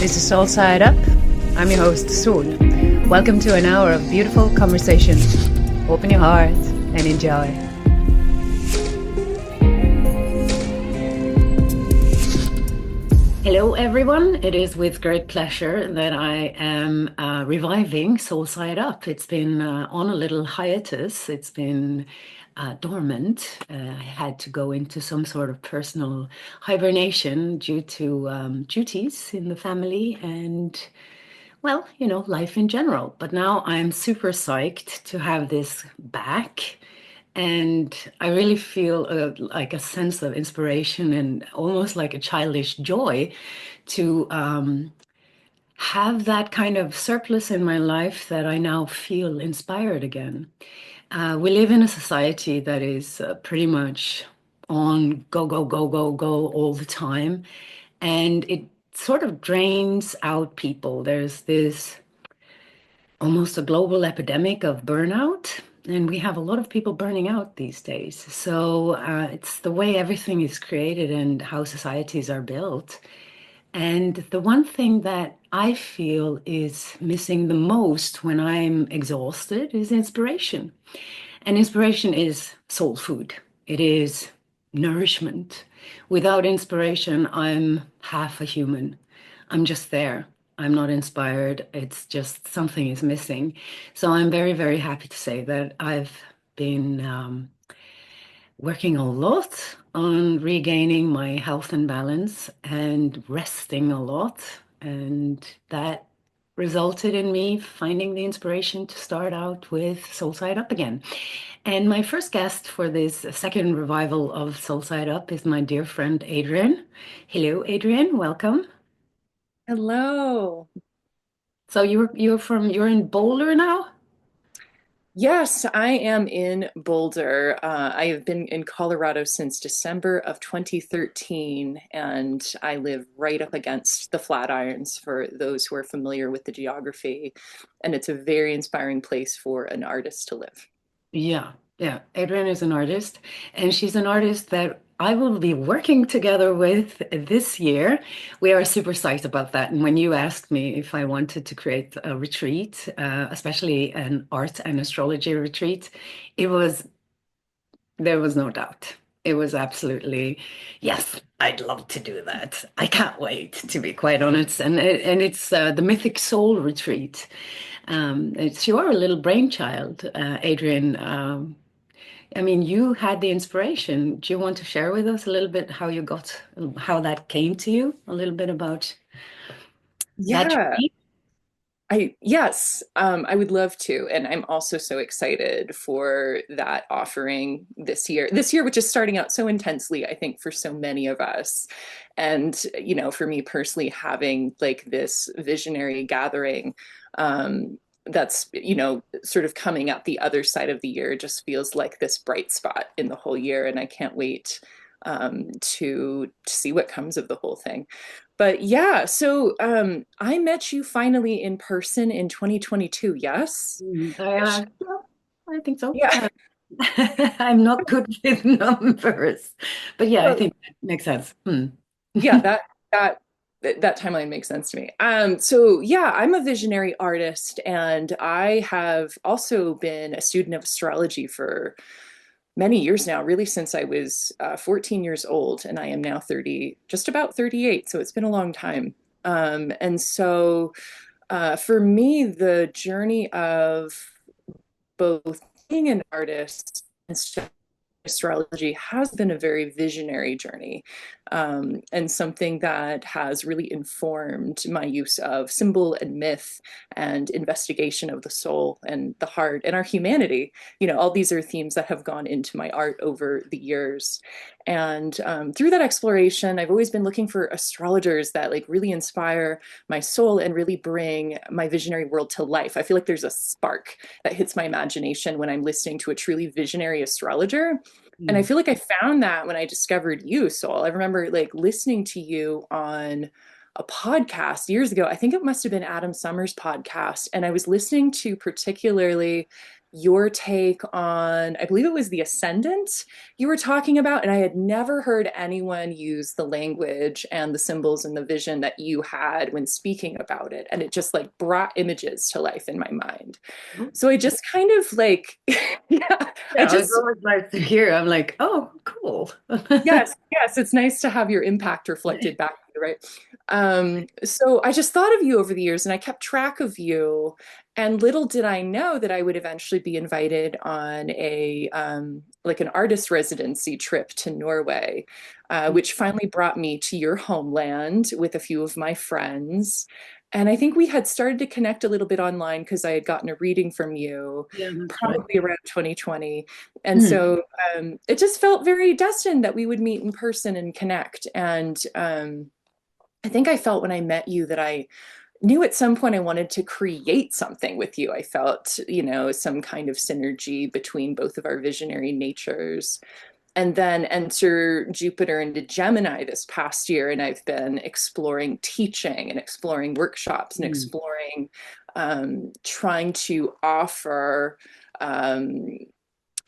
This is Soulside Up. I'm your host, Soul. Welcome to an hour of beautiful conversation. Open your heart and enjoy. Hello, everyone. It is with great pleasure that I am reviving Soulside Up. It's been on a little hiatus. It's been dormant. I had to go into some sort of personal hibernation due to duties in the family and, well, life in general. But now I'm super psyched to have this back. And I really feel like a sense of inspiration and almost like a childish joy to have that kind of surplus in my life that I now feel inspired again. We live in a society that is pretty much on go, go, go, go, go all the time. And it sort of drains out people. There's this almost a global epidemic of burnout. And we have a lot of people burning out these days. So it's the way everything is created and how societies are built. And the one thing that I feel is missing the most when I'm exhausted is inspiration. And inspiration is soul food. It is nourishment. Without inspiration, I'm half a human. I'm just there. I'm not inspired. It's just something is missing. So I'm very, very happy to say that I've been working a lot on regaining my health and balance and resting a lot. And that resulted in me finding the inspiration to start out with Soulside Up again. And my first guest for this second revival of Soulside Up is my dear friend Adrianne. Hello, Adrianne. Welcome. Hello. So you're in Boulder now? Yes, I am in Boulder. I have been in Colorado since December of 2013, and I live right up against the Flatirons for those who are familiar with the geography. And it's a very inspiring place for an artist to live. Yeah, yeah. Adrienne is an artist, and she's an artist that I will be working together with this year. We are super psyched about that. And when you asked me if I wanted to create a retreat, especially an art and astrology retreat, it was, there was no doubt. It was absolutely, yes, I'd love to do that. I can't wait, to be quite honest. And it's the Mythic Soul retreat. It's your little brainchild, Adrian. I mean, you had the inspiration. Do you want to share with us a little bit how you got, how that came to you? A little bit about that Yeah, journey? I would love to. And I'm also so excited for that offering this year. This year, which is starting out so intensely, I think, for so many of us. And, for me personally, having like this visionary gathering, that's, sort of coming out the other side of the year just feels like this bright spot in the whole year. And I can't wait to see what comes of the whole thing. But yeah, so I met you finally in person in 2022, yes? Yeah, I think so. Yeah. I'm not good with numbers, but yeah, I Oh, think that makes sense. Hmm. yeah, that that timeline makes sense to me. So yeah, I'm a visionary artist, and I have also been a student of astrology for many years now, really since I was 14 years old, and I am now 30, just about 38. So it's been a long time. And so for me, the journey of both being an artist and astrology has been a very visionary journey, and something that has really informed my use of symbol and myth and investigation of the soul and the heart and our humanity. All these are themes that have gone into my art over the years. And through that exploration, I've always been looking for astrologers that like really inspire my soul and really bring my visionary world to life. I feel like there's a spark that hits my imagination when I'm listening to a truly visionary astrologer. And I Hmm. feel like I found that when I discovered you, Soul. I remember like listening to you on a podcast years ago. I think it must have been Adam Summers' podcast. And I was listening to particularly your take on, I believe it was the ascendant you were talking about, and I had never heard anyone use the language and the symbols and the vision that you had when speaking about it. And it just like brought images to life in my mind. So I just kind of like, yeah, I Yeah, it's just, always nice to hear. I'm like, oh, cool. yes, yes, it's nice to have your impact reflected back to you, right? So I just thought of you over the years and I kept track of you. And little did I know that I would eventually be invited on a like an artist residency trip to Norway, which finally brought me to your homeland with a few of my friends. And I think we had started to connect a little bit online because I had gotten a reading from you Yeah, that's right. probably around 2020. And Mhm. so it just felt very destined that we would meet in person and connect. And I think I felt when I met you that I knew at some point I wanted to create something with you. I felt, some kind of synergy between both of our visionary natures. And then enter Jupiter into Gemini this past year. And I've been exploring teaching and exploring workshops and Mm. exploring trying to offer um,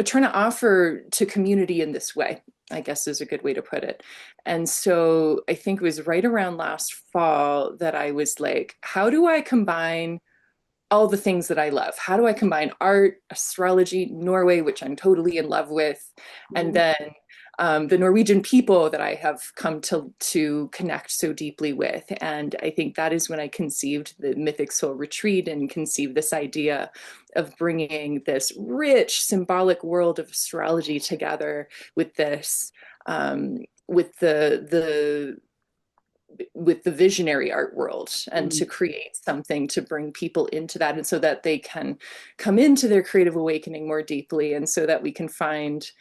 trying to offer to community in this way, I guess is a good way to put it. And so I think it was right around last fall that I was like, how do I combine all the things that I love? How do I combine art, astrology, Norway, which I'm totally in love with, and then the Norwegian people that I have come to connect so deeply with? And I think that is when I conceived the Mythic Soul retreat and conceived this idea of bringing this rich symbolic world of astrology together with this with the visionary art world, and to Mm. create something to bring people into that, and so that they can come into their creative awakening more deeply, and so that we can find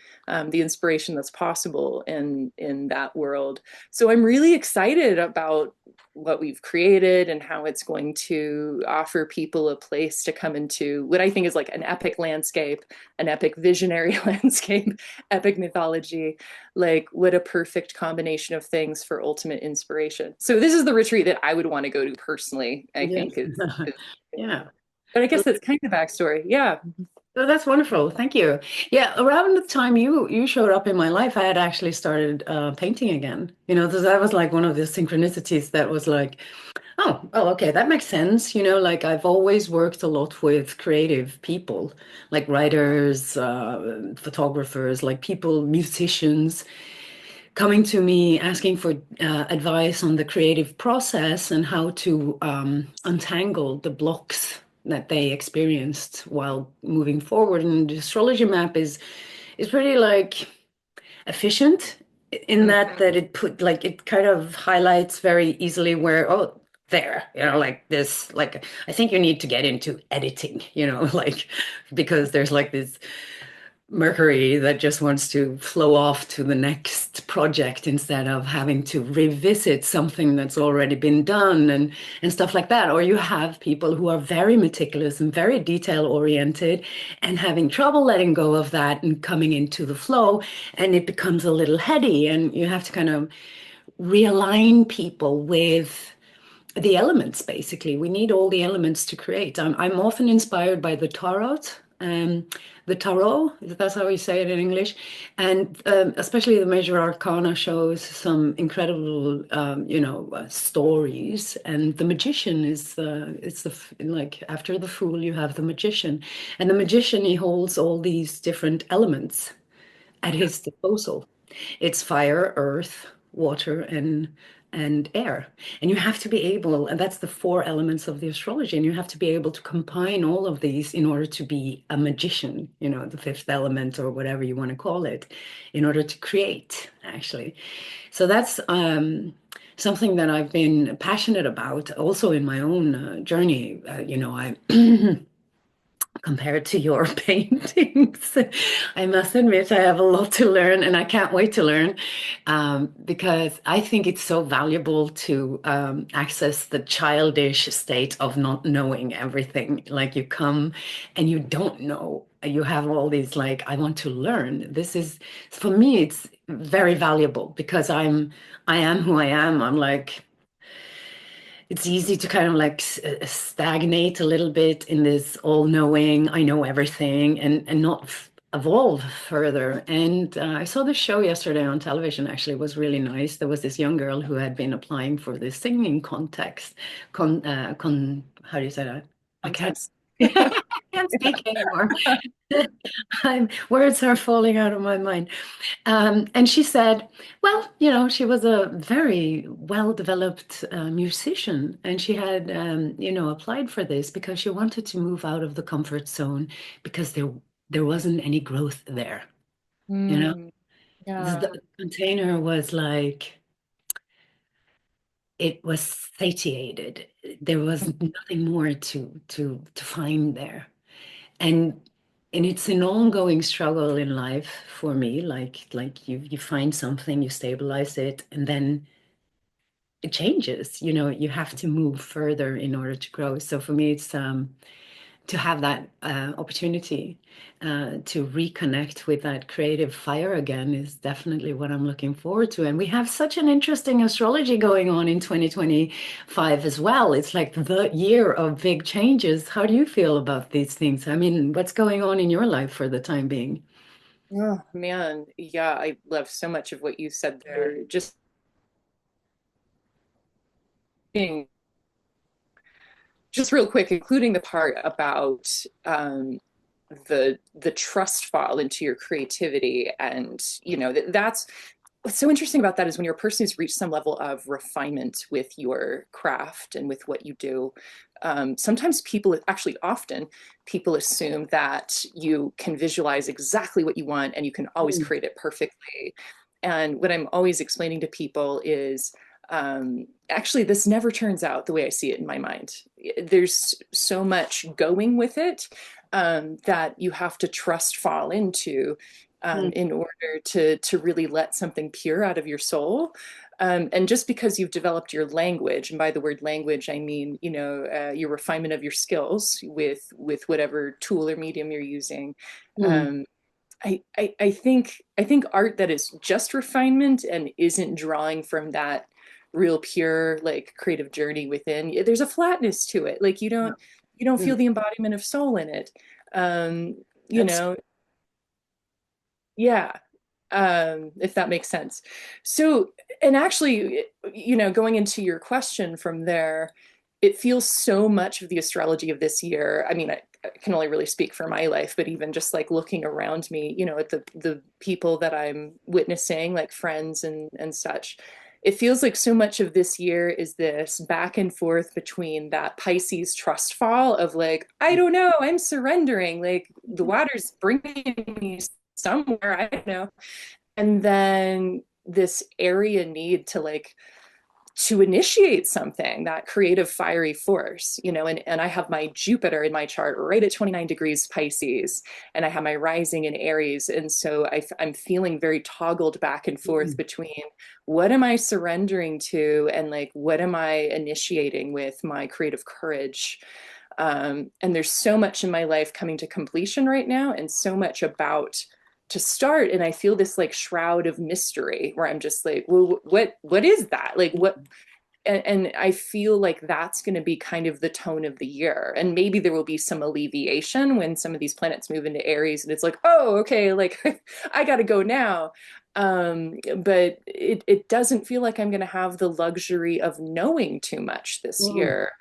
the inspiration that's possible in that world. So I'm really excited about what we've created and how it's going to offer people a place to come into what I think is like an epic landscape, an epic visionary landscape, epic mythology. Like, what a perfect combination of things for ultimate inspiration. So this is the retreat that I would want to go to personally, I Yes. think is Yeah. but I Well, guess that's kind of the backstory. Yeah. that's wonderful. Thank you. Yeah, around the time you showed up in my life, I had actually started painting again. So that was like one of the synchronicities that was like, oh, okay, that makes sense. Like I've always worked a lot with creative people, like writers, photographers, like people, musicians, coming to me asking for advice on the creative process and how to untangle the blocks that they experienced while moving forward. And the astrology map is pretty like efficient in that it kind of highlights very easily where, oh, there, like this, like I think you need to get into editing, like because there's like this Mercury that just wants to flow off to the next project instead of having to revisit something that's already been done and stuff like that. Or you have people who are very meticulous and very detail oriented and having trouble letting go of that and coming into the flow, and it becomes a little heady, and you have to kind of realign people with the elements. Basically, we need all the elements to create. I'm often inspired by the tarot, that's how you say it in English, and especially the major arcana shows some incredible, stories. And the magician is like after the fool, you have the magician, and the magician, he holds all these different elements at his disposal. It's fire, earth, water, and air. And you have to be able, and that's the four elements of the astrology, and you have to be able to combine all of these in order to be a magician, the fifth element or whatever you want to call it, in order to create, actually. So that's something that I've been passionate about also in my own journey. I compared to your paintings. I must admit, I have a lot to learn, and I can't wait to learn because I think it's so valuable to access the childish state of not knowing everything. Like you come and you don't know. You have all these, like, I want to learn. This is, for me, it's very valuable because I am who I am. I'm like, it's easy to kind of like stagnate a little bit in this all-knowing, I know everything, and not evolve further. And I saw this show yesterday on television, actually, it was really nice. There was this young girl who had been applying for this singing contest. How do you say that? I can't, Contest. I can't speak anymore. Words are falling out of my mind. And she said, well, she was a very well-developed musician, and she had, applied for this because she wanted to move out of the comfort zone because there wasn't any growth there. You know, Mm, yeah. the container was like it was satiated. There was nothing more to find there. And and it's an ongoing struggle in life for me. Like you find something, you stabilize it, and then it changes. You have to move further in order to grow. So for me, it's to have that opportunity to reconnect with that creative fire again is definitely what I'm looking forward to. And we have such an interesting astrology going on in 2025 as well. It's like the year of big changes. How do you feel about these things? I mean, what's going on in your life for the time being? Oh man, yeah, I love so much of what you said there. Just being, just real quick, including the part about the trust fall into your creativity, and that's what's so interesting about that is when you're a person who's reached some level of refinement with your craft and with what you do. Sometimes people, actually often, people assume that you can visualize exactly what you want and you can always Mm, create it perfectly. And what I'm always explaining to people is actually, this never turns out the way I see it in my mind. There's so much going with it that you have to trust fall into mm, in order to really let something pure out of your soul. And just because you've developed your language, and by the word language, I mean, your refinement of your skills with whatever tool or medium you're using. mm, Um, I think art that is just refinement and isn't drawing from that real pure like creative journey within, there's a flatness to it. Like you don't mm. feel the embodiment of soul in it. Um, you That's know, yeah, if that makes sense. So, and actually, going into your question from there, it feels so much of the astrology of this year. I mean, I can only really speak for my life, but even just like looking around me, at the people that I'm witnessing, like friends and such, it feels like so much of this year is this back and forth between that Pisces trust fall of like, I don't know, I'm surrendering, like the water's bringing me somewhere, I don't know. And then this area need to like to initiate something, that creative fiery force, and I have my Jupiter in my chart right at 29 degrees Pisces, and I have my rising in Aries. And so I'm feeling very toggled back and forth mm, between what am I surrendering to and like what am I initiating with my creative courage. And there's so much in my life coming to completion right now, and so much about to start, and I feel this like shroud of mystery where I'm just like, well, what is that, like what? And I feel like that's going to be kind of the tone of the year, and maybe there will be some alleviation when some of these planets move into Aries and it's like, oh, okay, like I gotta go now. But it doesn't feel like I'm going to have the luxury of knowing too much this mm, year.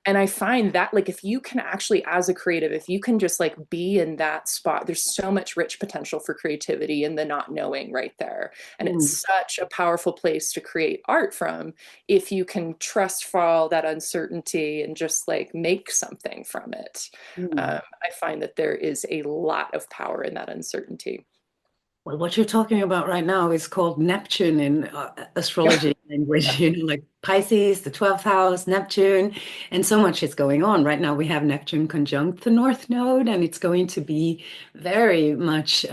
And I find that like if you can actually, as a creative, if you can just like be in that spot, there's so much rich potential for creativity in the not knowing right there. And it's mm, such a powerful place to create art from if you can trust fall that uncertainty and just like make something from it. mm. I find that there is a lot of power in that uncertainty. Well, what you're talking about right now is called Neptune in astrology language, like Pisces, the 12th house, Neptune, and so much is going on. Right now, we have Neptune conjunct the North Node, and it's going to be very much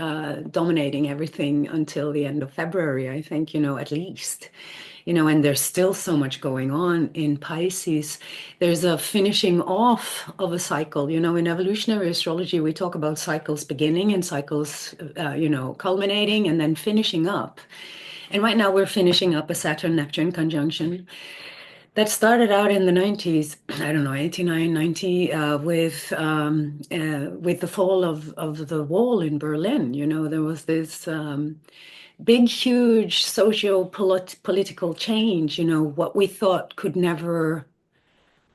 dominating everything until the end of February, I think, at least. And there's still so much going on in Pisces. There's a finishing off of a cycle. In evolutionary astrology, we talk about cycles beginning and cycles, culminating and then finishing up. And right now we're finishing up a Saturn-Neptune conjunction. That started out in the 90s, I don't know, 89, 90, with the fall of the wall in Berlin. You know, there was this big, huge socio-political change, you know, what we thought could never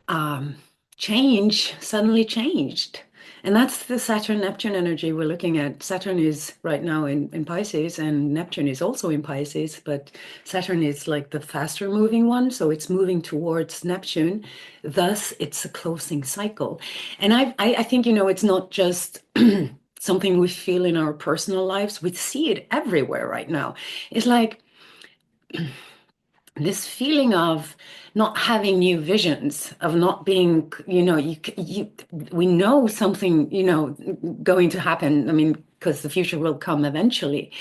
um, change suddenly changed. And that's the Saturn-Neptune energy we're looking at. Saturn is right now in Pisces, and Neptune is also in Pisces, but Saturn is like the faster moving one, so it's moving towards Neptune. Thus, it's a closing cycle. And I think, you know, it's not just something we feel in our personal lives, we see it everywhere right now. It's like this feeling of not having new visions, of not being, you know, we know something, you know, going to happen. I mean, because the future will come eventually,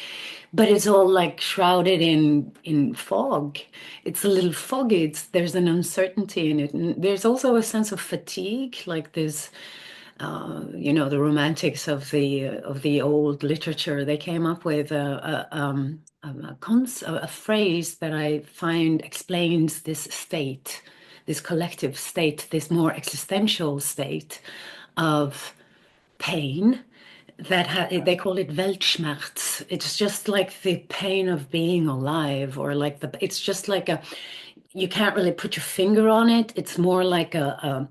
but it's all like shrouded in fog. It's a little foggy. There's an uncertainty in it, and there's also a sense of fatigue, like this. You know, the romantics of the old literature, they came up with a phrase that I find explains this state, this collective state, this more existential state of pain they call it Weltschmerz. It's just like the pain of being alive, or like it's just like you can't really put your finger on it. It's more like the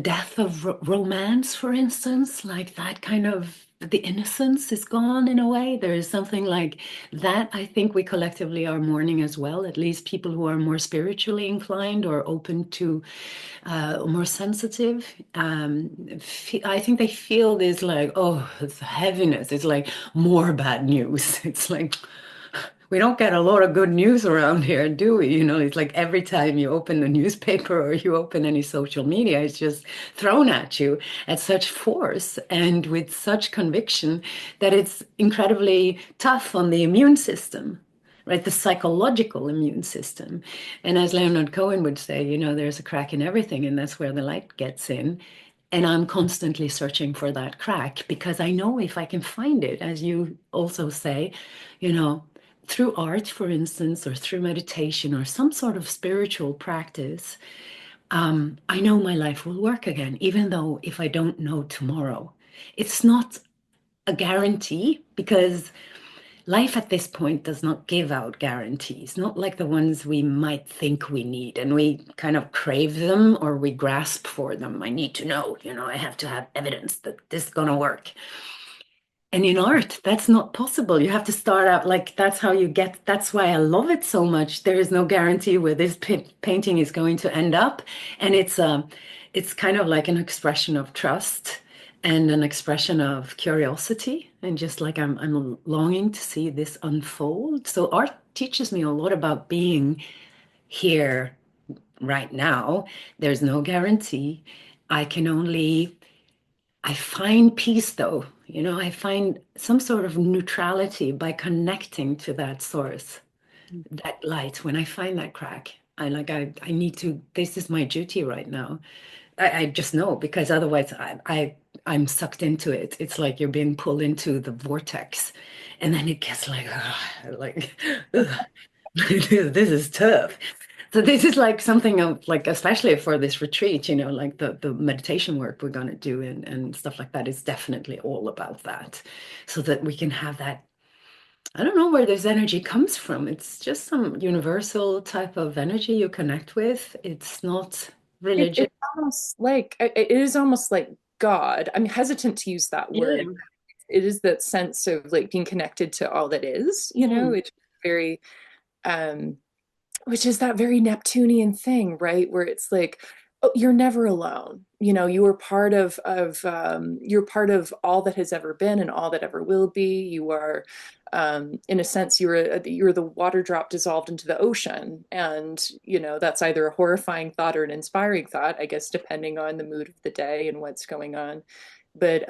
death of romance, for instance, like that kind of the innocence is gone in a way. There is something like that. I think we collectively are mourning as well, at least people who are more spiritually inclined or open to more sensitive. I think they feel this like, oh, it's heaviness. It's like more bad news. It's like, we don't get a lot of good news around here, do we? You know, it's like every time you open the newspaper or you open any social media, it's just thrown at you at such force and with such conviction that it's incredibly tough on the immune system, right? The psychological immune system. And as Leonard Cohen would say, you know, there's a crack in everything, and that's where the light gets in. And I'm constantly searching for that crack because I know if I can find it, as you also say, you know, through art, for instance, or through meditation or some sort of spiritual practice, I know my life will work again, even though if I don't know tomorrow. It's not a guarantee because life at this point does not give out guarantees, not like the ones we might think we need, and we kind of crave them or we grasp for them. I need to know, you know, I have to have evidence that this is going to work. And in art, that's not possible. You have to start out like that's how you get, that's why I love it so much. There is no guarantee where this painting is going to end up. And it's kind of like an expression of trust and an expression of curiosity. And just like I'm longing to see this unfold. So art teaches me a lot about being here right now. There's no guarantee. I can only I find peace though, you know, I find some sort of neutrality by connecting to that source, that light. When I find that crack, I need to, this is my duty right now. I just know because otherwise I'm sucked into it. It's like you're being pulled into the vortex and then it gets like, like, ugh, this is tough. So this is like something of like, especially for this retreat, you know, like the meditation work we're going to do and stuff like that is definitely all about that. So that we can have that, I don't know where this energy comes from. It's just some universal type of energy you connect with. It's not religious. It's almost like it is almost like God. I'm hesitant to use that Yeah. word. It is that sense of like being connected to all that is, you know, Mm. it's very um which is that very Neptunian thing, right? Where it's like, oh, you're never alone. You know, you are part of you're part of all that has ever been and all that ever will be. You are, in a sense, you're the water drop dissolved into the ocean, and you know that's either a horrifying thought or an inspiring thought, I guess, depending on the mood of the day and what's going on. But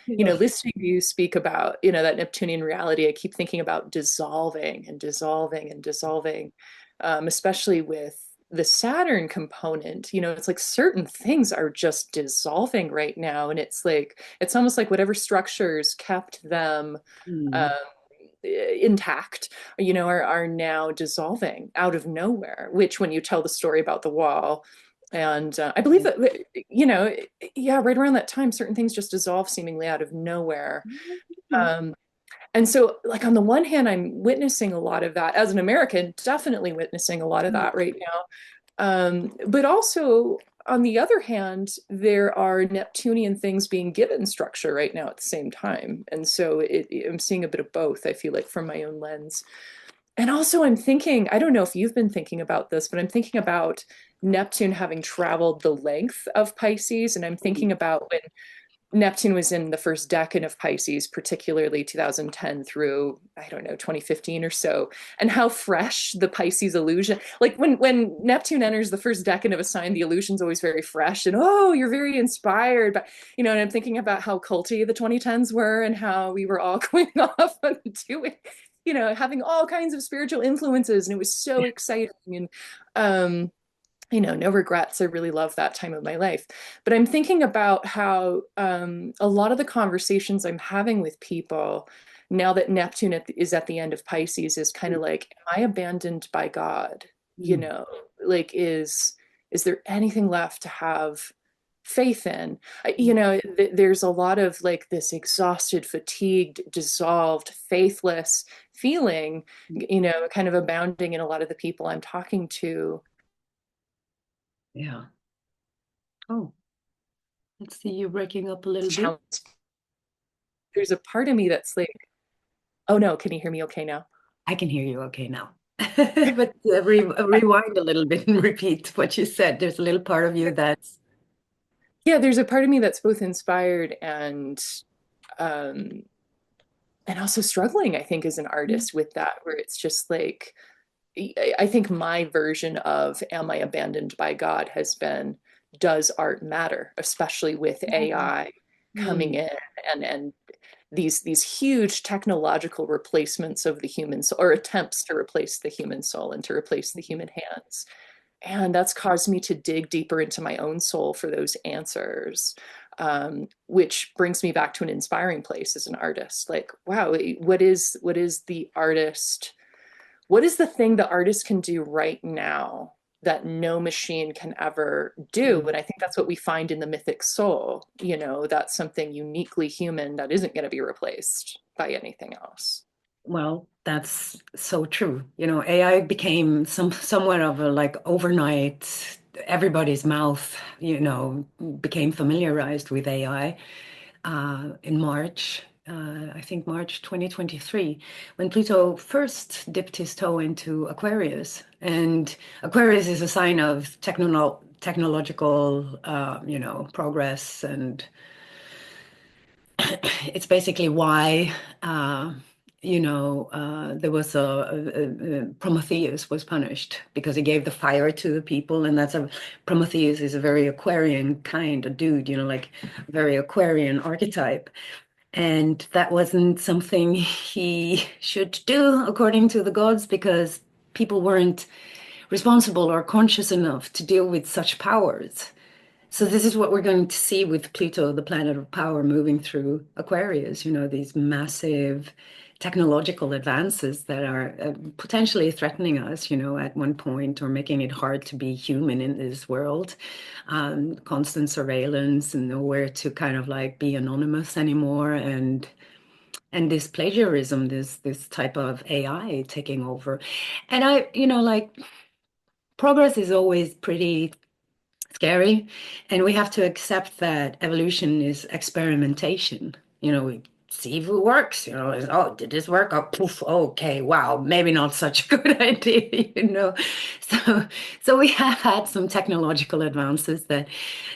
you know, Yeah. listening to you speak about, you know, that Neptunian reality, I keep thinking about dissolving and dissolving and dissolving, especially with the Saturn component. You know, it's like certain things are just dissolving right now. And it's like, it's almost like whatever structures kept them um, Mm. intact, are now dissolving out of nowhere, which when you tell the story about the wall, and I believe that, yeah, right around that time, certain things just dissolve seemingly out of nowhere. Um, and so, like, on the one hand, I'm witnessing a lot of that as an American, definitely witnessing a lot of that right now. But also, on the other hand, there are Neptunian things being given structure right now at the same time. And so I'm seeing a bit of both, I feel like, from my own lens. And also, I'm thinking, I don't know if you've been thinking about this, but I'm thinking about Neptune having traveled the length of Pisces. And I'm thinking about when Neptune was in the first decan of Pisces, particularly 2010 through, I don't know, 2015 or so, and how fresh the Pisces illusion, like when Neptune enters the first decan of a sign, the illusion's always very fresh and, oh, you're very inspired. But, and I'm thinking about how culty the 2010s were and how we were all going off and doing, having all kinds of spiritual influences. And it was so exciting. And, no regrets. I really love that time of my life. But I'm thinking about how a lot of the conversations I'm having with people now that Neptune is at the end of Pisces is kind of like, am I abandoned by God? Like, is there anything left to have faith in? There's a lot of like this exhausted, fatigued, dissolved, faithless feeling, kind of abounding in a lot of the people I'm talking to. Yeah. Oh, let's see, you're breaking up a little bit. There's a part of me that's like, oh no, can you hear me okay now? I can hear you okay now. But rewind a little bit and repeat what you said. There's a little part of you that's, Yeah, there's a part of me that's both inspired um and also struggling, I think, as an artist with that, where it's just like, I think my version of am I abandoned by God has been, does art matter, especially with AI coming in and these huge technological replacements of the human soul, or attempts to replace the human soul and to replace the human hands. And that's caused me to dig deeper into my own soul for those answers, which brings me back to an inspiring place as an artist. Like, wow, what is the artist? What is the thing the artist can do right now that no machine can ever do? And I think that's what we find in the Mythic Soul. That's something uniquely human that isn't going to be replaced by anything else. well, that's so true. AI became somewhat of a like overnight, everybody's mouth, became familiarized with AI in March. I think March 2023, when Pluto first dipped his toe into Aquarius. And Aquarius is a sign of technological, progress. And it's basically why, there was Prometheus was punished because he gave the fire to the people. And Prometheus is a very Aquarian kind of dude, like very Aquarian archetype. And that wasn't something he should do according to the gods because people weren't responsible or conscious enough to deal with such powers. So this is what we're going to see with Pluto, the planet of power, moving through Aquarius, these massive technological advances that are potentially threatening us, at one point, or making it hard to be human in this world. Constant surveillance and nowhere to kind of like be anonymous anymore. And this plagiarism, this type of AI taking over. And like progress is always pretty scary. And we have to accept that evolution is experimentation. We see if it works. Oh, did this work? Oh, poof. Okay, wow, maybe not such a good idea. So we have had some technological advances that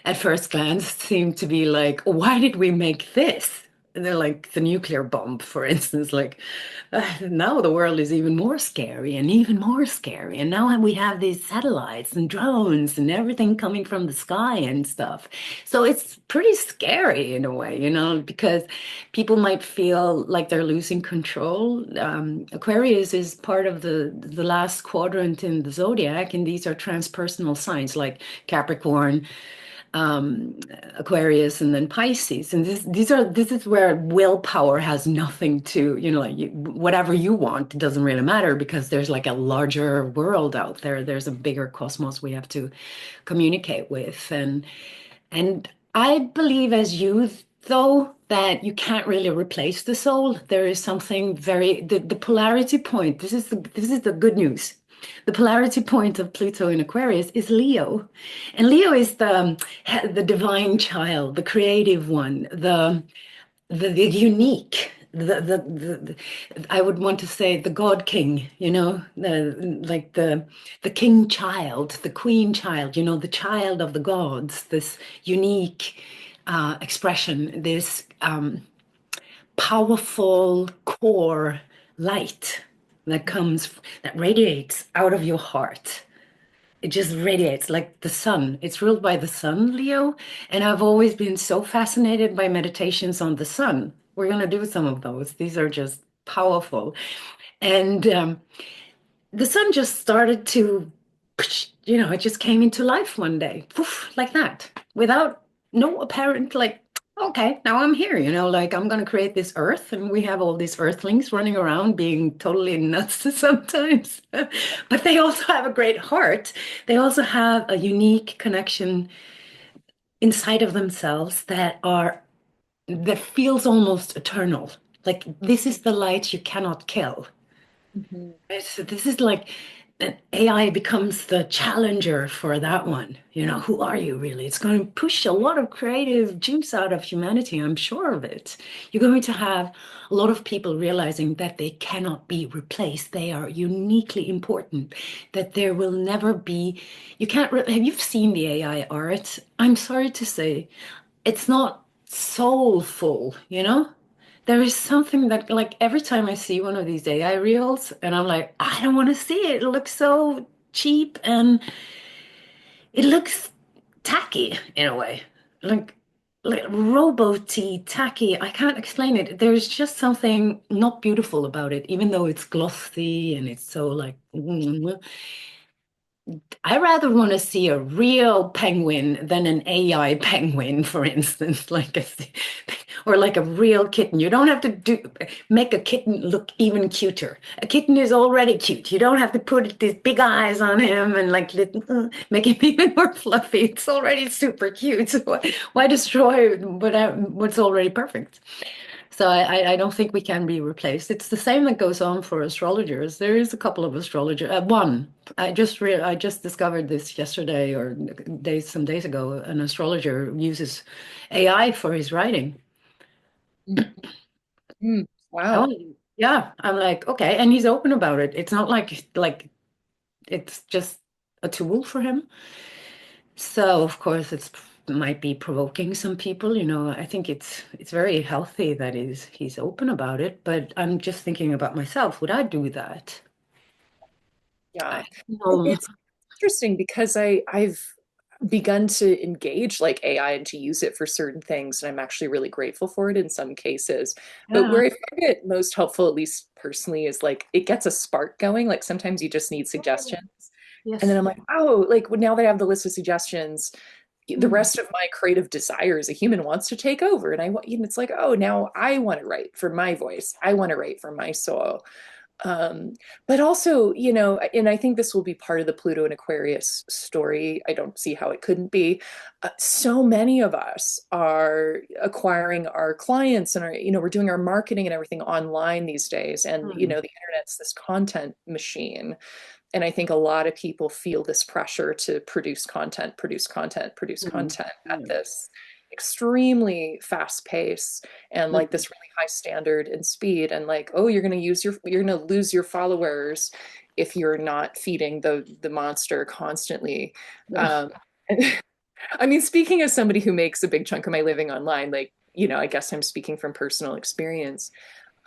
at first glance seem to be like, why did we make this? And they're like the nuclear bomb, for instance, like now the world is even more scary and even more scary. And now we have these satellites and drones and everything coming from the sky and stuff. So it's pretty scary in a way, because people might feel like they're losing control. Aquarius is part of the last quadrant in the zodiac, and these are transpersonal signs like Capricorn, um, Aquarius, and then Pisces. And this is where willpower has nothing to, like whatever you want, it doesn't really matter because there's like a larger world out there. There's a bigger cosmos we have to communicate with. And I believe as youth, though, that you can't really replace the soul. There is something the polarity point. This is the good news. The polarity point of Pluto in Aquarius is Leo. And Leo is the divine child, the creative one, the unique, I would want to say the God King, like the king child, the queen child, the child of the gods, this unique expression, this powerful core light that radiates out of your heart. It just radiates like the sun. It's ruled by the sun, Leo. And I've always been so fascinated by meditations on the sun. We're going to do some of those. These are just powerful. And the sun just started to, it just came into life one day, poof, like that, without no apparent, like, okay, now I'm here, like I'm going to create this earth. And we have all these earthlings running around being totally nuts sometimes. But they also have a great heart. They also have a unique connection inside of themselves that feels almost eternal. Like this is the light you cannot kill. Mhm. Right? So this is like an AI becomes the challenger for that one. Who are you really? It's going to push a lot of creative juice out of humanity. I'm sure of it. You're going to have a lot of people realizing that they cannot be replaced. They are uniquely important, that there will never be, you can't, have you seen the AI art? I'm sorry to say, it's not soulful, There is something that, like, every time I see one of these AI reels, and I'm like, I don't want to see it. It looks so cheap and it looks tacky in a way. Like, like robot-y, tacky. I can't explain it. There's just something not beautiful about it, even though it's glossy and it's so like I rather want to see a real penguin than an AI penguin, for instance, or like a real kitten. You don't have to make a kitten look even cuter. A kitten is already cute. You don't have to put these big eyes on him and like make him even more fluffy. It's already super cute. So why destroy what's already perfect? So I don't think we can be replaced. It's the same that goes on for astrologers. There is a couple of astrologers. One, I just discovered this yesterday or some days ago. An astrologer uses AI for his writing. Mhm. Oh, Wow. yeah. I'm like, okay, and he's open about it. It's not like it's just a tool for him. So of course it's might be provoking some people, I think it's very healthy that he's open about it, but I'm just thinking about myself. Would I do that? Yeah. Um, It's interesting because I've begun to engage like AI and to use it for certain things, and I'm actually really grateful for it in some cases. But yeah, where I find it most helpful, at least personally, is like it gets a spark going. Like sometimes you just need suggestions. And then yes. I'm like, oh, like now that I have the list of suggestions, the Mm, rest of my creative desires, a human wants to take over. And it's like, oh, now I want to write for my voice. I want to write for my soul. Um, but also, and I think this will be part of the Pluto and Aquarius story. I don't see how it couldn't be. So many of us are acquiring our clients and we're doing our marketing and everything online these days. And, mm, the internet's this content machine. And I think a lot of people feel this pressure to produce content, produce content, produce mm, content at mm, this extremely fast pace and like mm. this really high standard and speed. And like, oh, you're gonna lose your followers if you're not feeding the monster constantly. Yeah. Um, and, I mean, speaking as somebody who makes a big chunk of my living online, like, I guess I'm speaking from personal experience.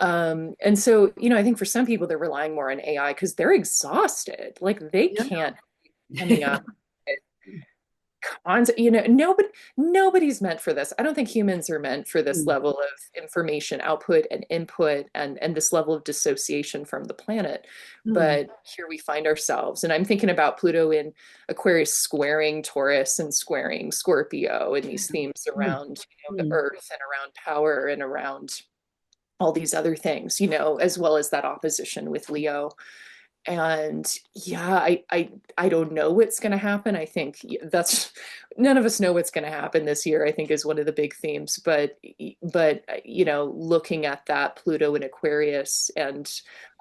And so, I think for some people, they're relying more on AI because they're exhausted. Like they Yeah. can't keep coming up. nobody's meant for this. I don't think humans are meant for this Mm, level of information output and input and this level of dissociation from the planet. mm, But here we find ourselves. And I'm thinking about Pluto in Aquarius squaring Taurus and squaring Scorpio, and these themes mm, around, the mm. earth and around power and around all these other things, as well as that opposition with Leo. And yeah, I don't know what's going to happen. I think that's none of us know what's going to happen this year, I think is one of the big themes. But looking at that Pluto in Aquarius, and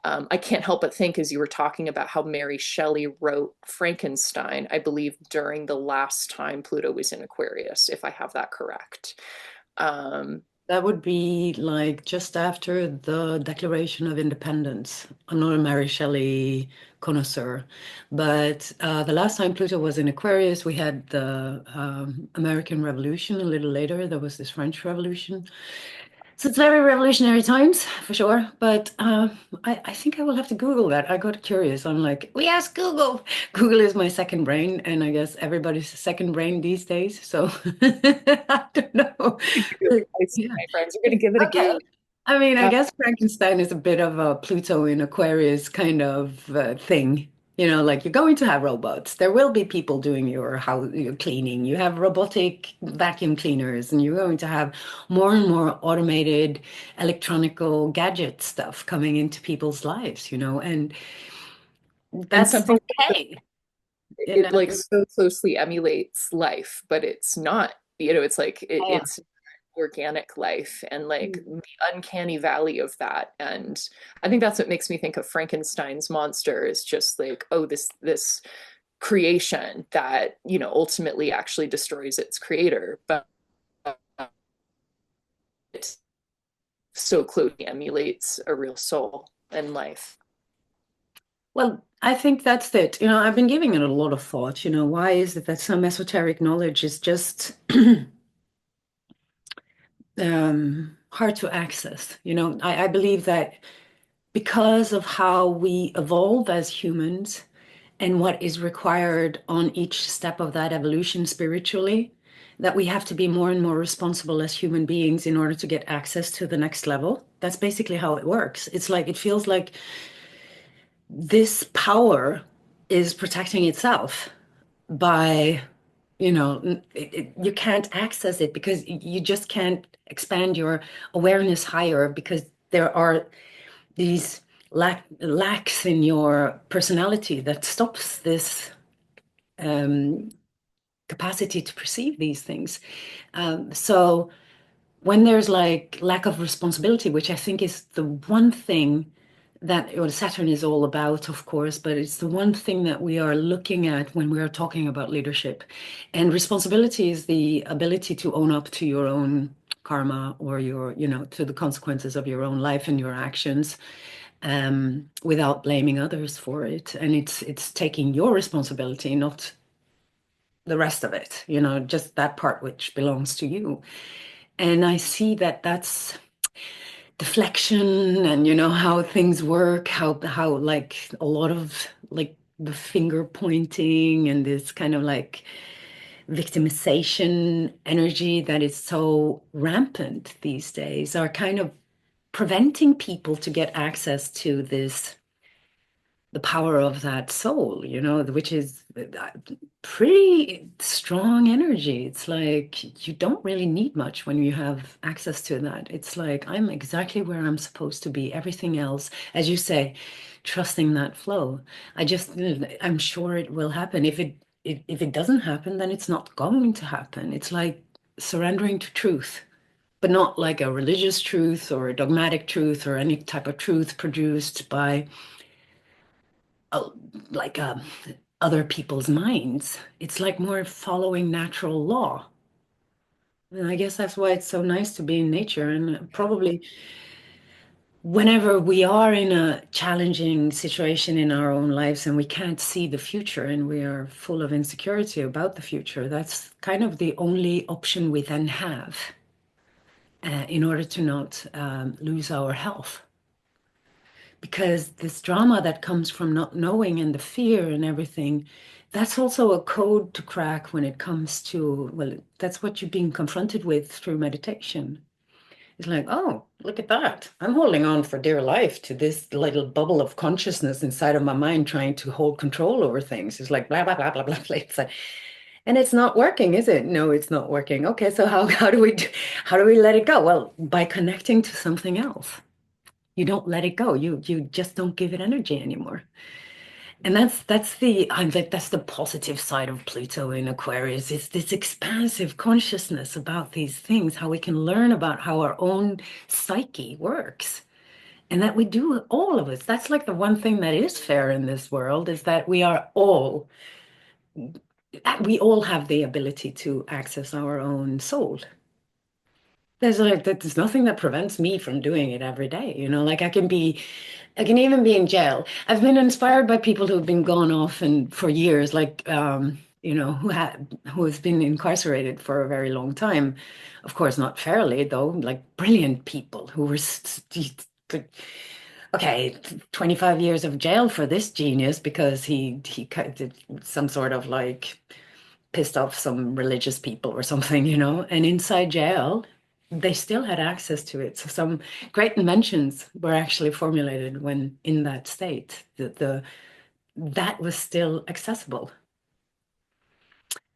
I can't help but think, as you were talking about how Mary Shelley wrote Frankenstein, I believe during the last time Pluto was in Aquarius, if I have that correct. Um, That would be like just after the Declaration of Independence. I'm not a Mary Shelley connoisseur, but the last time Pluto was in Aquarius, we had the American Revolution. A little later, there was this French Revolution. So it's very revolutionary times for sure. But I think I will have to Google that. I got curious. I'm like, we asked Google. Google is my second brain, and I guess everybody's second brain these days. So I don't know. I see, Yeah. my friends are going to give it a go. Okay. I mean, I guess Frankenstein is a bit of a Pluto in Aquarius kind of thing. Like you're going to have robots. There will be people doing your house, your cleaning. You have robotic vacuum cleaners, and you're going to have more and more automated electronical gadget stuff coming into people's lives, and And that's something okay. You it know? like so closely emulates life, but it's not, it's like Yeah. it's organic life and like Mm. the uncanny valley of that. And I think that's what makes me think of Frankenstein's monster, is just like, oh, this creation that, ultimately actually destroys its creator, but it so closely emulates a real soul and life. Well, I think that's it. I've been giving it a lot of thought. Why is it that some esoteric knowledge is just hard to access? I believe that because of how we evolve as humans and what is required on each step of that evolution spiritually, that we have to be more and more responsible as human beings in order to get access to the next level. That's basically how it works. It's like it feels like this power is protecting itself by, you can't access it because you just can't expand your awareness higher because there are these lacks in your personality that stops this um, capacity to perceive these things. So when there's like lack of responsibility, which I think is the one thing that Saturn is all about, of course, but it's the one thing that we are looking at when we are talking about leadership. And responsibility is the ability to own up to your own karma or to the consequences of your own life and your actions without blaming others for it. And it's taking your responsibility, not the rest of it, just that part which belongs to you. And I see that that's deflection and how things work, how like a lot of like the finger pointing and this kind of like victimization energy that is so rampant these days are kind of preventing people to get access to this the power of that soul, which is pretty strong energy. It's like you don't really need much when you have access to that. It's like I'm exactly where I'm supposed to be. Everything else, as you say, trusting that flow. I'm sure it will happen. If it doesn't happen, then it's not going to happen. It's like surrendering to truth, but not like a religious truth or a dogmatic truth or any type of truth produced by uh, like other people's minds. It's like more following natural law. And I guess that's why it's so nice to be in nature. And probably whenever we are in a challenging situation in our own lives and we can't see the future and we are full of insecurity about the future, that's kind of the only option we then have in order to not lose our health. Because this drama that comes from not knowing and the fear and everything, that's also a code to crack when it comes to, well, that's what you're being confronted with through meditation. It's like, oh, look at that. I'm holding on for dear life to this little bubble of consciousness inside of my mind trying to hold control over things. It's like blah, blah, blah, blah, blah, blah. It's like, and it's not working, is it? No, it's not working. Okay, so how do we let it go? Well, by connecting to something else. You don't let it go. You just don't give it energy anymore. And that's the positive side of Pluto in Aquarius. It's this expansive consciousness about these things, how we can learn about how our own psyche works. And that we do, all of us. That's like the one thing that is fair in this world is that we all have the ability to access our own soul. There's nothing that prevents me from doing it every day. Like I can even be in jail. I've been inspired by people who've been gone off and for years, like who has been incarcerated for a very long time. Of course, not fairly though, like brilliant people who were okay, 25 years of jail for this genius because he did some sort of like pissed off some religious people or something, and inside jail, they still had access to it. So some great inventions were actually formulated when in that state. That was still accessible.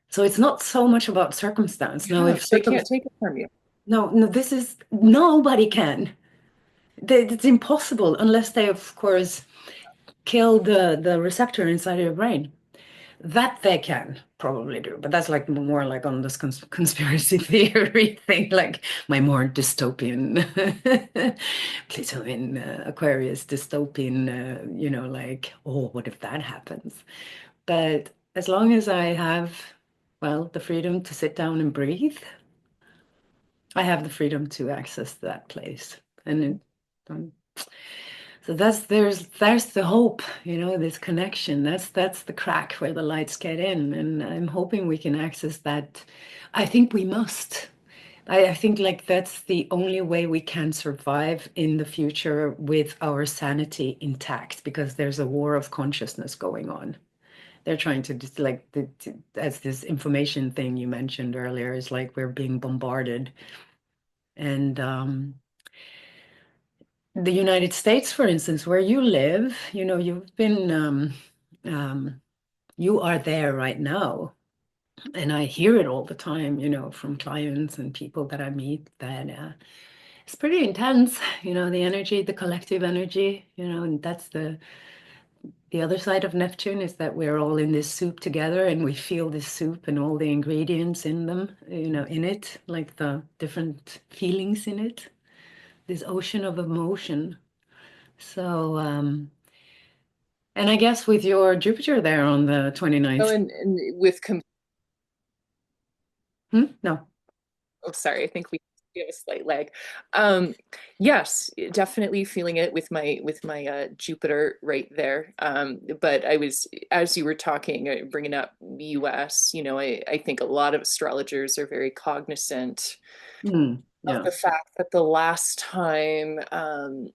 So it's not so much about circumstance. Now, Yeah, if they can't take it from you. no, no, this is nobody can. It's impossible unless they, of course, kill the receptor inside your brain. That they can probably do, but that's like more like on this conspiracy theory thing, like my more dystopian Pluto in Aquarius dystopian, like, oh, what if that happens? But as long as I have, well, the freedom to sit down and breathe, I have the freedom to access that place. And um, so there's the hope, this connection. That's the crack where the lights get in, and I'm hoping we can access that. I think we must. I think like that's the only way we can survive in the future with our sanity intact, because there's a war of consciousness going on. They're trying to just like as this information thing you mentioned earlier is like we're being bombarded, and the United States, for instance, where you live, you've been, um, you are there right now. And I hear it all the time, from clients and people that I meet that it's pretty intense, the energy, the collective energy, and that's the other side of Neptune is that we're all in this soup together and we feel this soup and all the ingredients in them, in it, like the different feelings in it, this ocean of emotion. So, and I guess with your Jupiter there on the Oh, 29th. and with No. oh, sorry, I think we have a slight lag. Um, yes, definitely feeling it with my Jupiter right there. But I was, as you were talking, bringing up US, I think a lot of astrologers are very cognizant of Yeah. the fact that the last time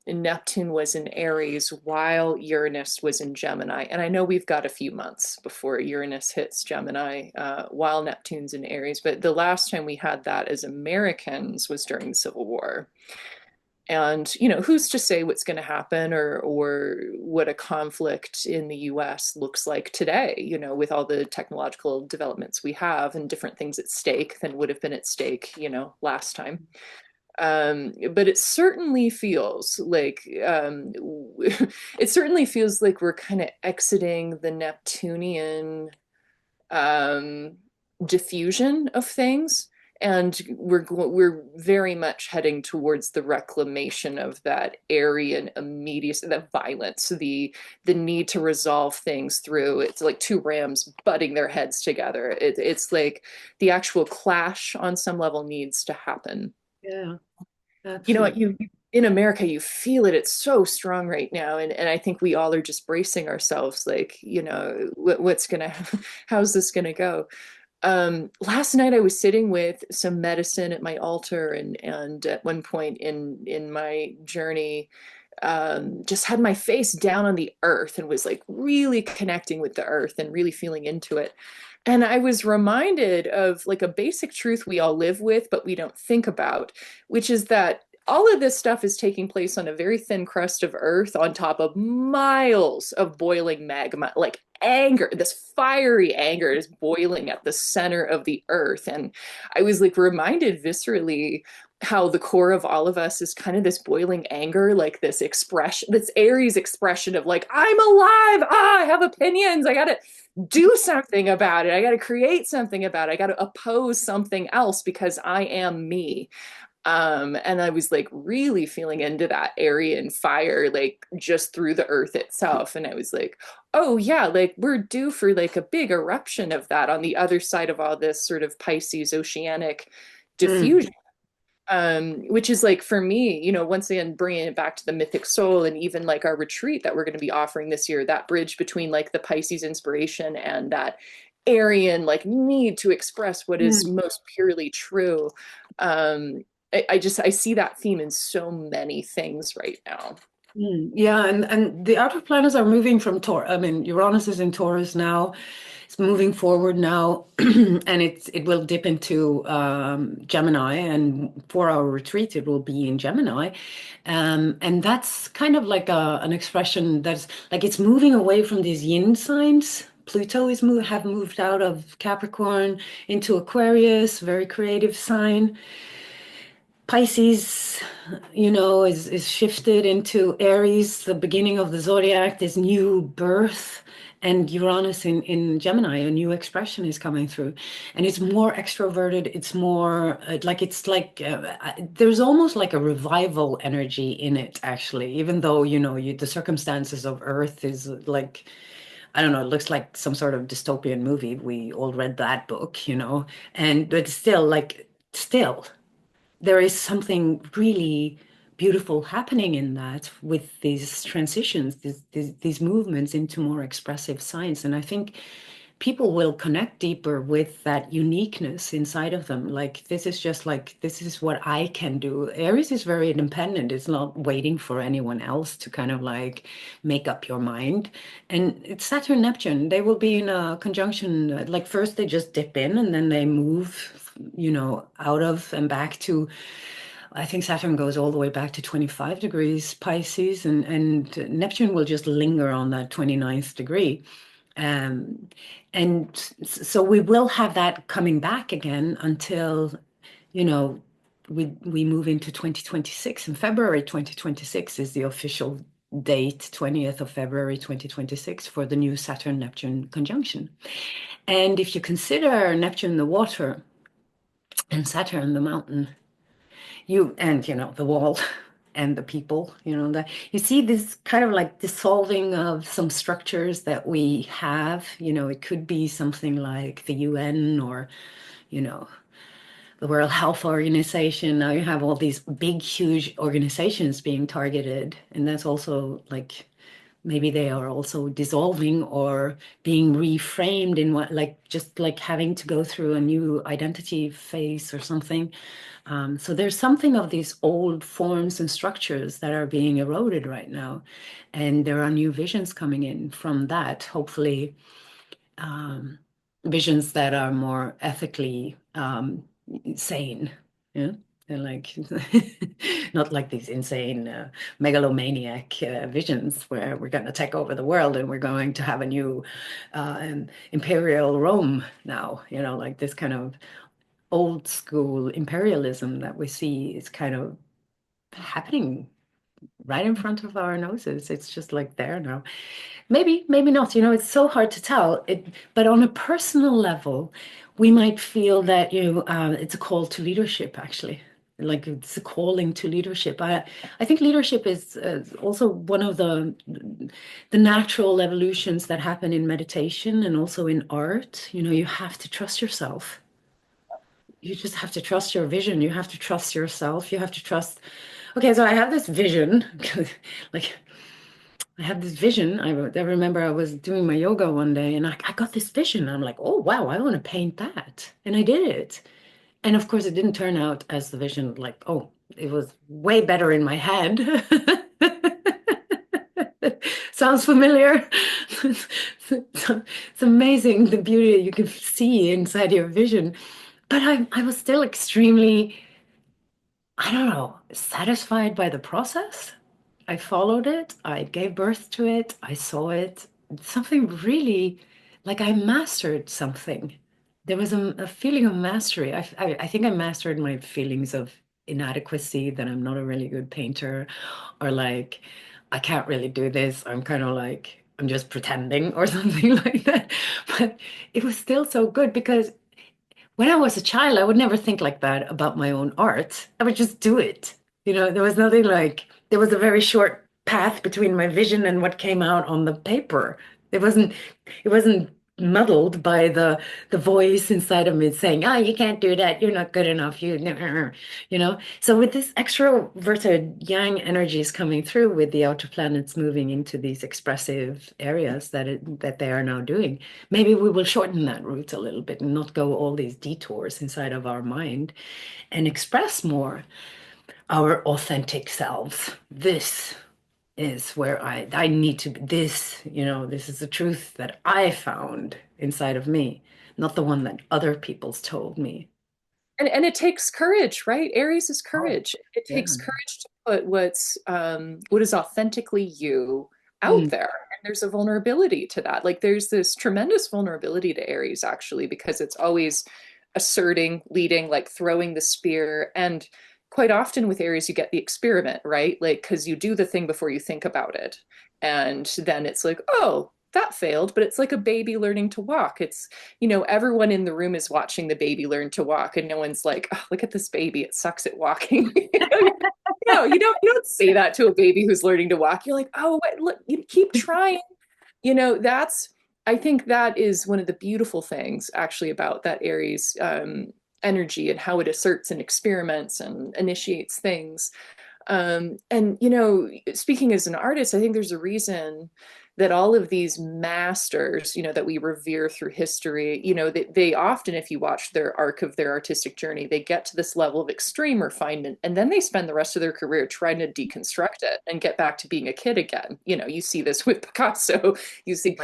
Neptune was in Aries while Uranus was in Gemini, and I know we've got a few months before Uranus hits Gemini while Neptune's in Aries, but the last time we had that as Americans was during the Civil War. And who's to say what's going to happen or what a conflict in the US looks like today, with all the technological developments we have and different things at stake than would have been at stake, last time. But it certainly feels like it certainly feels like we're kind of exiting the Neptunian um, diffusion of things, and we're very much heading towards the reclamation of that Aryan immediacy, that violence, the need to resolve things through. It's like two rams butting their heads together. It's like the actual clash on some level needs to happen. Yeah. You know Absolutely. what, you in America, you feel it. It's so strong right now. And I think we all are just bracing ourselves, like, what's gonna how's this gonna go? Last night I was sitting with some medicine at my altar, and at one point in my journey, just had my face down on the earth and was like really connecting with the earth and really feeling into it. And I was reminded of like a basic truth we all live with, but we don't think about, which is that all of this stuff is taking place on a very thin crust of earth on top of miles of boiling magma, like anger, this fiery anger is boiling at the center of the earth. And I was like reminded viscerally how the core of all of us is kind of this boiling anger, like this expression, this Aries expression of like, I'm alive. Ah, I have opinions. I got to do something about it. I got to create something about it. I got to oppose something else because I am me. And I was like really feeling into that Aryan fire, like just through the earth itself. And I was like, oh yeah, like we're due for like a big eruption of that on the other side of all this sort of Pisces oceanic Mm, diffusion. Which is like for me, once again, bringing it back to the mythic soul and even like our retreat that we're going to be offering this year, that bridge between like the Pisces inspiration and that Aryan like need to express what is mm. most purely true. I see that theme in so many things right now. Yeah, and the outer planets are moving from Taurus. I mean, Uranus is in Taurus now. It's moving forward now, and it will dip into Gemini. And for our retreat, it will be in Gemini, and that's kind of like an expression that's like it's moving away from these yin signs. Pluto is have moved out of Capricorn into Aquarius, very creative sign. Pisces, is shifted into Aries, the beginning of the zodiac, this new birth, and Uranus in Gemini, a new expression is coming through, and it's more extroverted. It's more there's almost like a revival energy in it, actually, even though the circumstances of Earth is like. I don't know, it looks like some sort of dystopian movie. We all read that book, and but still there is something really beautiful happening in that with these transitions, these movements into more expressive science. And I think people will connect deeper with that uniqueness inside of them. Like, this is just like, this is what I can do. Aries is very independent. It's not waiting for anyone else to kind of like make up your mind. And it's Saturn, Neptune. They will be in a conjunction. Like, first they just dip in and then they move, out of and back to I think Saturn goes all the way back to 25 degrees Pisces, and Neptune will just linger on that 29th degree. Um, and so we will have that coming back again until, you know, we move into 2026. And February 2026 is the official date, 20th of February 2026, for the new Saturn-Neptune conjunction. And if you consider Neptune the water and Saturn the mountain, the wall and the people, that you see this kind of like dissolving of some structures that we have. It could be something like the UN or you know the World Health Organization. Now you have all these big huge organizations being targeted, and that's also like maybe they are also dissolving or being reframed in what, like, just like having to go through a new identity phase or something. So there's something of these old forms and structures that are being eroded right now. And there are new visions coming in from that, hopefully, um, visions that are more ethically sane. Yeah. And like, not like these insane megalomaniac visions where we're going to take over the world and we're going to have a new imperial Rome now, like this kind of old school imperialism that we see is kind of happening right in front of our noses. It's just like there now. Maybe, maybe not. It's so hard to tell. But on a personal level, we might feel that it's a call to leadership. Actually, like it's a calling to leadership. I think leadership is also one of the natural evolutions that happen in meditation and also in art. You have to trust yourself. You just have to trust your vision. You have to trust yourself. You have to trust. Okay, so I have this vision, like I have this vision. I remember I was doing my yoga one day and I got this vision. I'm like, oh, wow, I want to paint that. And I did it. And of course, it didn't turn out as the vision, like, oh, it was way better in my head. Sounds familiar? It's amazing the beauty you can see inside your vision. But I was still extremely, I don't know, satisfied by the process. I followed it, I gave birth to it, I saw it. Something really, like I mastered something. There was a feeling of mastery. I think I mastered my feelings of inadequacy, that I'm not a really good painter, or like, I can't really do this. I'm kind of like, I'm just pretending or something like that. But it was still so good because when I was a child, I would never think like that about my own art. I would just do it. There was nothing like, there was a very short path between my vision and what came out on the paper. It wasn't, it wasn't muddled by the voice inside of me saying, "Oh, you can't do that. You're not good enough. So with this extroverted yang energies coming through with the outer planets moving into these expressive areas that they are now doing, maybe we will shorten that route a little bit and not go all these detours inside of our mind and express more our authentic selves. This is where I need to be. This is the truth that I found inside of me, not the one that other people's told me. And it takes courage, right? Aries is Oh, courage. It yeah. takes courage to put what is authentically you out Mm. there. And there's a vulnerability to that. Like there's this tremendous vulnerability to Aries actually, because it's always asserting, leading, like throwing the spear. And quite often with Aries, you get the experiment, right? Like, because you do the thing before you think about it. And then it's like, oh, that failed, but it's like a baby learning to walk. Everyone in the room is watching the baby learn to walk, and no one's like, oh, look at this baby, it sucks at walking. No, you don't say that to a baby who's learning to walk. You're like, oh, look, you keep trying. That's I think that is one of the beautiful things actually about that Aries energy and how it asserts and experiments and initiates things. And speaking as an artist, I think there's a reason that all of these masters, that we revere through history, they often, if you watch their arc of their artistic journey, they get to this level of extreme refinement, and then they spend the rest of their career trying to deconstruct it and get back to being a kid again. You see this with Picasso. You see,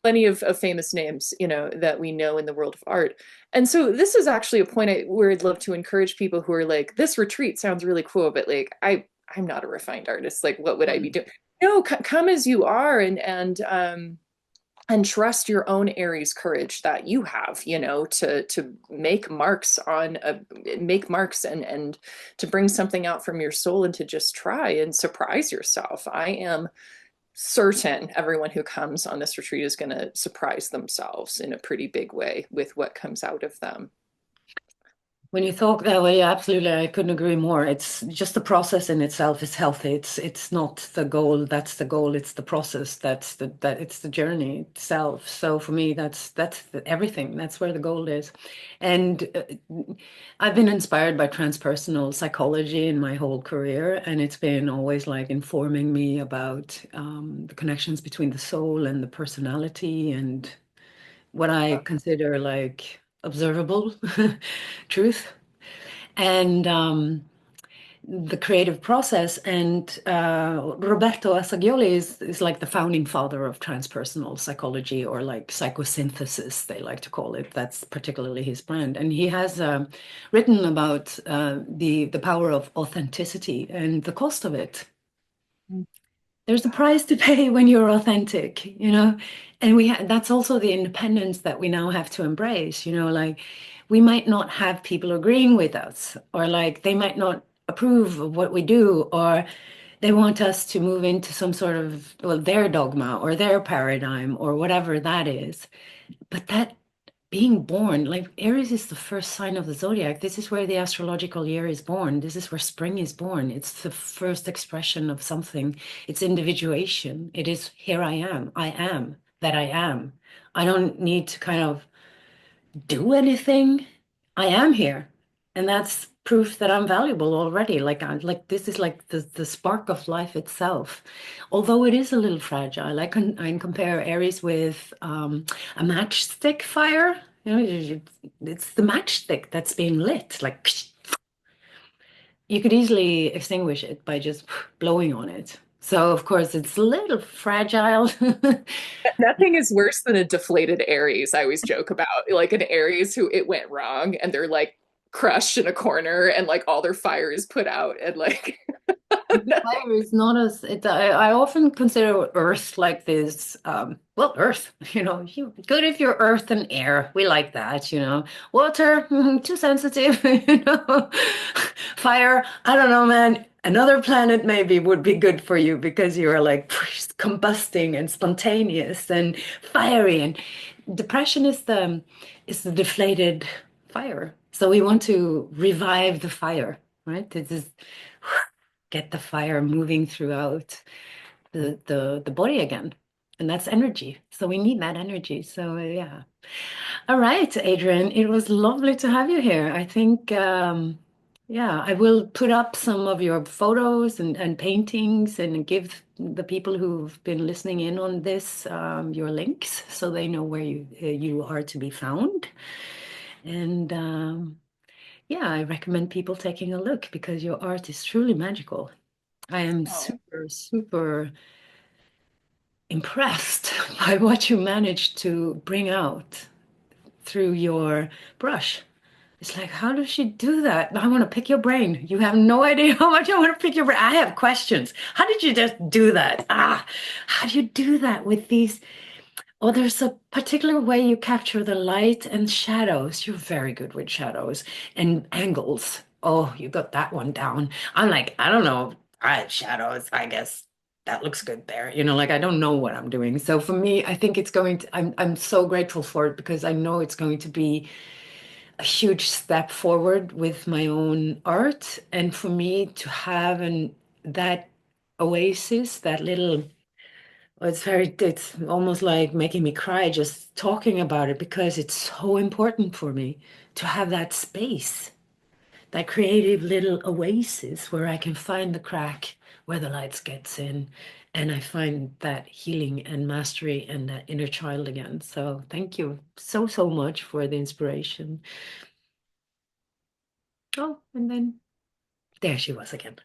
plenty of famous names, that we know in the world of art. And so this is actually a point where I'd love to encourage people who are like, this retreat sounds really cool, but like I'm not a refined artist. Like, what would I be doing? No, come as you are, and trust your own Aries courage that you have, to make marks and to bring something out from your soul and to just try and surprise yourself. I am certain everyone who comes on this retreat is going to surprise themselves in a pretty big way with what comes out of them. When you talk that way, absolutely, I couldn't agree more. It's just the process in itself is healthy. It's not the goal. That's the goal. It's the process. It's the journey itself. So for me, everything. That's where the goal is. And I've been inspired by transpersonal psychology in my whole career, and it's been always like informing me about the connections between the soul and the personality and what I consider like observable truth and the creative process. And Roberto Assagioli is like the founding father of transpersonal psychology, or like psychosynthesis, they like to call it. That's particularly his brand. And he has written about the power of authenticity and the cost of it. There's a price to pay when you're authentic, and that's also the independence that we now have to embrace, like we might not have people agreeing with us, or like they might not approve of what we do, or they want us to move into some sort of, well, their dogma or their paradigm or whatever that is. But that being born, like Aries is the first sign of the zodiac. This is where the astrological year is born. This is where spring is born. It's the first expression of something. It's individuation. It is here I am. I am that I am. I don't need to kind of do anything. I am here. And that's proof that I'm valuable already. Like this is like the spark of life itself. Although it is a little fragile. I compare Aries with a matchstick fire. It's the matchstick that's being lit. Like you could easily extinguish it by just blowing on it. So of course it's a little fragile. Nothing is worse than a deflated Aries. I always joke about like an Aries who it went wrong and they're like crushed in a corner and like all their fire is put out and like nothing. Fire is not as it. I often consider Earth like this. Well, Earth, good if you're Earth and air. We like that, Water, too sensitive, Fire, I don't know, man. Another planet maybe would be good for you because you're like combusting and spontaneous and fiery. And depression is the deflated fire. So we want to revive the fire, right? This is get the fire moving throughout the body again. And that's energy. So we need that energy. So yeah. All right, Adrian, it was lovely to have you here. I think yeah, I will put up some of your photos and paintings and give the people who've been listening in on this your links so they know where you are to be found. And yeah, I recommend people taking a look because your art is truly magical. I am Oh, super, super impressed by what you managed to bring out through your brush. It's like, how does she do that? I want to pick your brain. You have no idea how much I want to pick your brain. I have questions. How did you just do that? How do you do that with these? Oh, there's a particular way you capture the light and shadows. You're very good with shadows and angles. Oh, you got that one down. I'm like, I don't know. All right, shadows, I guess that looks good there. Like I don't know what I'm doing. So for me, I think it's going to, I'm so grateful for it because I know it's going to be a huge step forward with my own art. And for me to have that oasis, that little it's almost like making me cry just talking about it because it's so important for me to have that space, that creative little oasis where I can find the crack where the lights gets in and I find that healing and mastery and that inner child again. So thank you so, so much for the inspiration. Oh, and then there she was again.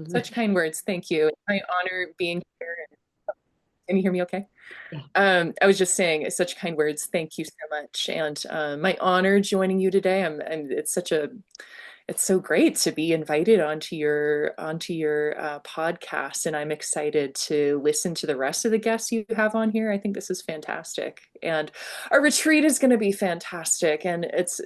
such kind words. Thank you. My honor being here. Can you hear me okay? Yeah. I was just saying such kind words. Thank you so much. And my honor joining you today. It's so great to be invited onto your podcast, and I'm excited to listen to the rest of the guests you have on here. I think this is fantastic, and our retreat is going to be fantastic, and it's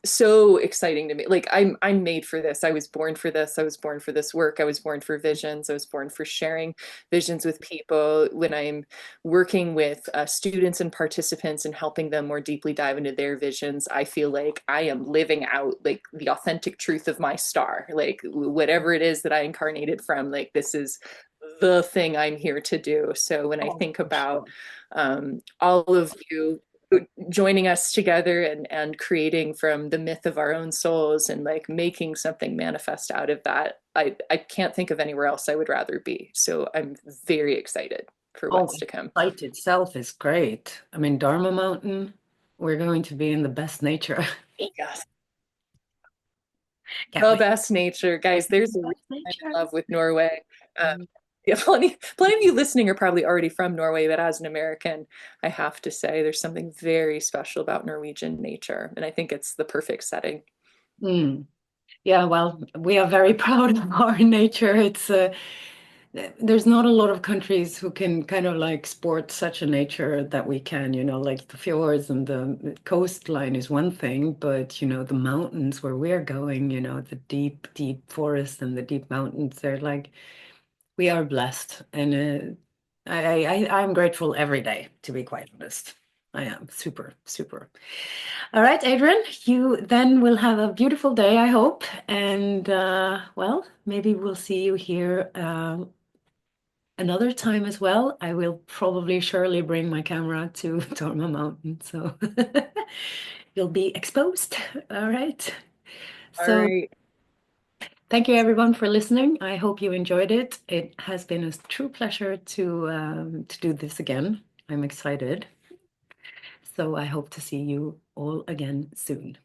so exciting to me. Like I'm made for this. I was born for this. I was born for this work. I was born for visions. I was born for sharing visions with people. When I'm working with students and participants and helping them more deeply dive into their visions, I feel like I am living out like the authentic truth of my star, like whatever it is that I incarnated from, like this is the thing I'm here to do. So when I Oh, think for about sure. all of you joining us together and creating from the myth of our own souls and like making something manifest out of that, I can't think of anywhere else I would rather be. So I'm very excited for Oh, what's to come. light itself is great. I mean, Dharma Mountain, we're going to be in the best nature. Yes. Can't The wait. best nature, guys. There's a reason Best I'm nature. in love with Norway. Yeah, plenty of you listening are probably already from Norway, but as an American, I have to say there's something very special about Norwegian nature, and I think it's the perfect setting. Mm. Yeah, well, we are very proud of our nature. There's not a lot of countries who can kind of like sport such a nature that we can, like the fjords and the coastline is one thing, but the mountains where we're going, the deep, deep forest and the deep mountains, they're like we are blessed, and I'm grateful every day, to be quite honest. I am super, super. All right, Adrian, you then will have a beautiful day, I hope. And well, maybe we'll see you here another time as well. I will probably surely bring my camera to Torma Mountain, so you'll be exposed. All right. All So right. thank you everyone for listening. I hope you enjoyed it. It has been a true pleasure to do this again. I'm excited. So I hope to see you all again soon.